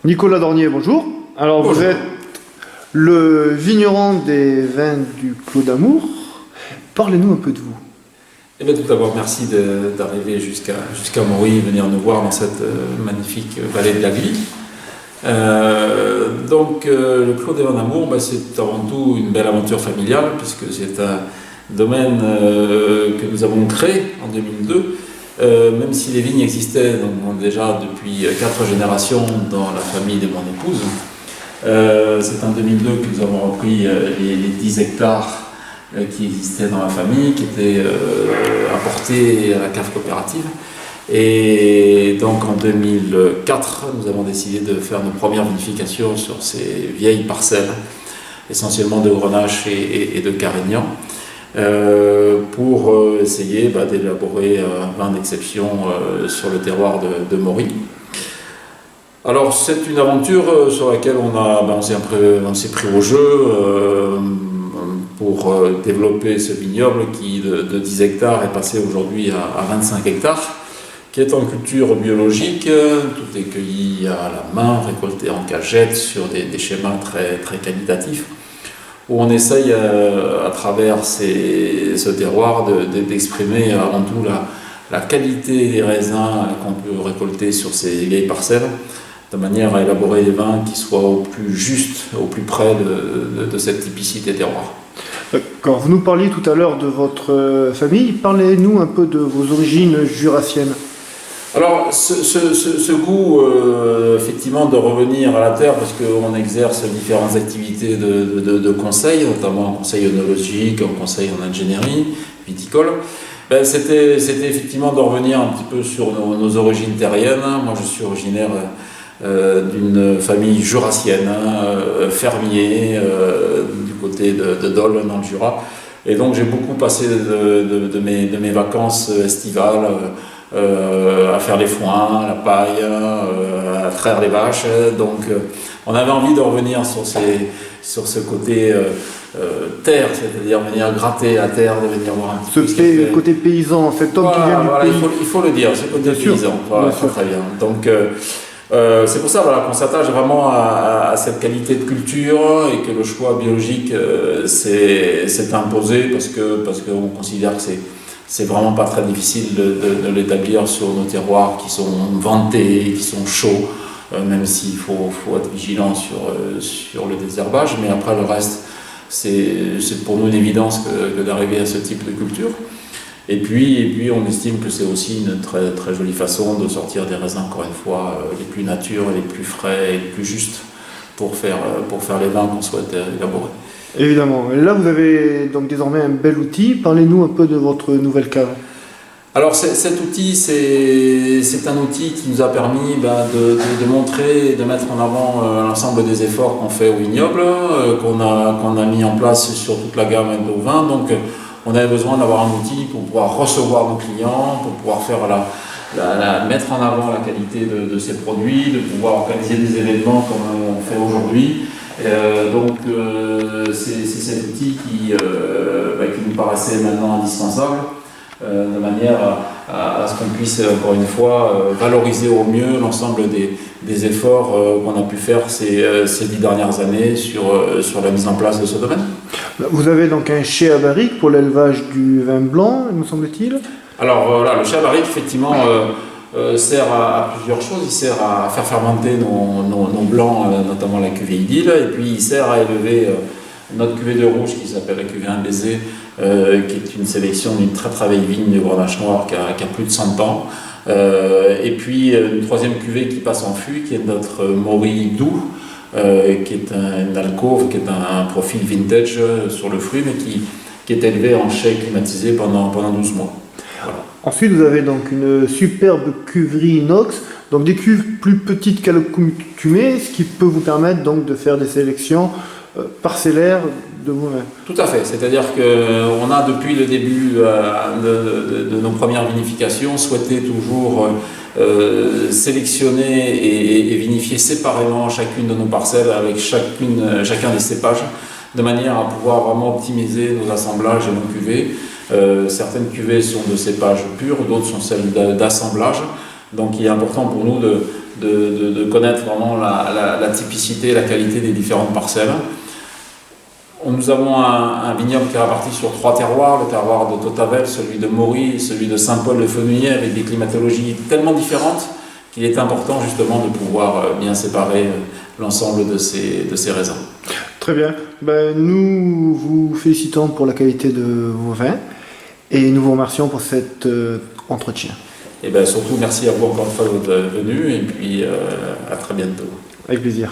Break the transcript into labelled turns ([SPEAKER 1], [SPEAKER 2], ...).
[SPEAKER 1] Nicolas Dornier, bonjour. Alors,
[SPEAKER 2] Bonjour.
[SPEAKER 1] vous êtes le vigneron des vins du Clos d'Amour. Parlez-nous un peu de vous.
[SPEAKER 2] Eh bien, tout d'abord, merci d'arriver jusqu'à Maury et venir nous voir dans cette magnifique vallée de la Glie. Le Clos des Vins d'Amour, c'est avant tout une belle aventure familiale, puisque c'est un domaine que nous avons créé en 2002. Même si les vignes existaient donc, déjà depuis 4 générations dans la famille de mon épouse. C'est en 2002 que nous avons repris les 10 hectares qui existaient dans la famille, qui étaient apportés à la cave coopérative. Et donc en 2004, nous avons décidé de faire nos premières vinifications sur ces vieilles parcelles, essentiellement de Grenache et de Carignan, pour essayer d'élaborer un vin d'exception sur le terroir de Maury. Alors c'est une aventure sur laquelle on s'est pris au jeu pour développer ce vignoble qui de 10 hectares est passé aujourd'hui à 25 hectares, qui est en culture biologique, tout est cueilli à la main, récolté en cagette sur des schémas très, très qualitatifs, où on essaye à travers ce terroir d'exprimer avant tout la qualité des raisins qu'on peut récolter sur ces vieilles parcelles, de manière à élaborer des vins qui soient au plus juste, au plus près de cette typicité terroir.
[SPEAKER 1] Quand vous nous parliez tout à l'heure de votre famille, parlez-nous un peu de vos origines jurassiennes.
[SPEAKER 2] Alors, ce goût, effectivement, de revenir à la terre, parce qu'on exerce différentes activités de conseil, notamment en conseil œnologique, en conseil en ingénierie, viticole, c'était effectivement de revenir un petit peu sur nos origines terriennes. Moi, je suis originaire d'une famille jurassienne, fermier, du côté de Dole, dans le Jura. Et donc, j'ai beaucoup passé de mes vacances estivales à faire les foins, la paille, à traire les vaches. Donc on avait envie de revenir sur ce côté terre, c'est-à-dire venir gratter la terre, de venir voir un petit peu
[SPEAKER 1] Ce côté paysan, en fait, homme qui vient du pays.
[SPEAKER 2] il faut le dire, ce côté
[SPEAKER 1] Bien sûr,
[SPEAKER 2] paysan,
[SPEAKER 1] bien sûr.
[SPEAKER 2] très bien. Donc c'est pour ça qu'on s'attache vraiment à cette qualité de culture et que le choix biologique s'est imposé parce qu'on considère que c'est vraiment pas très difficile de l'établir sur nos terroirs qui sont ventés, qui sont chauds, même s'il faut être vigilant sur le désherbage. Mais après, le reste, c'est pour nous une évidence que d'arriver à ce type de culture. Et puis on estime que c'est aussi une très, très jolie façon de sortir des raisins, encore une fois, les plus nature, les plus frais et les plus justes pour faire les vins qu'on souhaite élaborer.
[SPEAKER 1] Évidemment. Et là, vous avez donc désormais un bel outil. Parlez-nous un peu de votre nouvelle cave. Alors,
[SPEAKER 2] cet outil, c'est un outil qui nous a permis de montrer et de mettre en avant l'ensemble des efforts qu'on fait au vignoble, qu'on a mis en place sur toute la gamme de nos vins. Donc, on avait besoin d'avoir un outil pour pouvoir recevoir nos clients, pour pouvoir faire mettre en avant la qualité de ces produits, de pouvoir organiser des événements comme on fait aujourd'hui. C'est cet outil qui nous paraissait maintenant indispensable, de manière à ce qu'on puisse encore une fois valoriser au mieux l'ensemble des efforts qu'on a pu faire ces 10 dernières années sur la mise en place de ce domaine.
[SPEAKER 1] Vous avez donc un chai à barrique pour l'élevage du vin blanc, me semble-t-il.
[SPEAKER 2] Alors le chai à barrique, effectivement, sert à plusieurs choses. Il sert à faire fermenter nos blancs, notamment la cuvée Idylle, et puis il sert à élever notre cuvée de rouge qui s'appelle la cuvée Un Baiser, qui est une sélection d'une très très vieille vigne de Grenache Noir qui a plus de 100 ans. Et puis une troisième cuvée qui passe en fût, qui est notre Maury Doux, qui est une alcôve, qui est un profil vintage sur le fruit, mais qui est élevé en chai climatisé pendant 12 mois. Voilà.
[SPEAKER 1] Ensuite, vous avez donc une superbe cuverie inox, donc des cuves plus petites qu'à l'accoutumée, ce qui peut vous permettre donc de faire des sélections parcellaires de vos vins.
[SPEAKER 2] Tout à fait, c'est-à-dire qu'on a depuis le début de nos premières vinifications souhaité toujours sélectionner et vinifier séparément chacune de nos parcelles avec chacun des cépages, de manière à pouvoir vraiment optimiser nos assemblages et nos cuvées. Certaines cuvées sont de cépages purs, d'autres sont celles d'assemblage. Donc il est important pour nous de connaître vraiment la typicité, la qualité des différentes parcelles. Nous avons un vignoble qui est réparti sur 3 terroirs, le terroir de Tautavel, celui de Maury et celui de Saint-Paul-de-Fenouillet, avec des climatologies tellement différentes qu'il est important justement de pouvoir bien séparer l'ensemble de ces raisins.
[SPEAKER 1] Très bien. Nous vous félicitons pour la qualité de vos vins et nous vous remercions pour cet entretien.
[SPEAKER 2] Et surtout, merci à vous encore une fois de votre venue et puis à très bientôt.
[SPEAKER 1] Avec plaisir.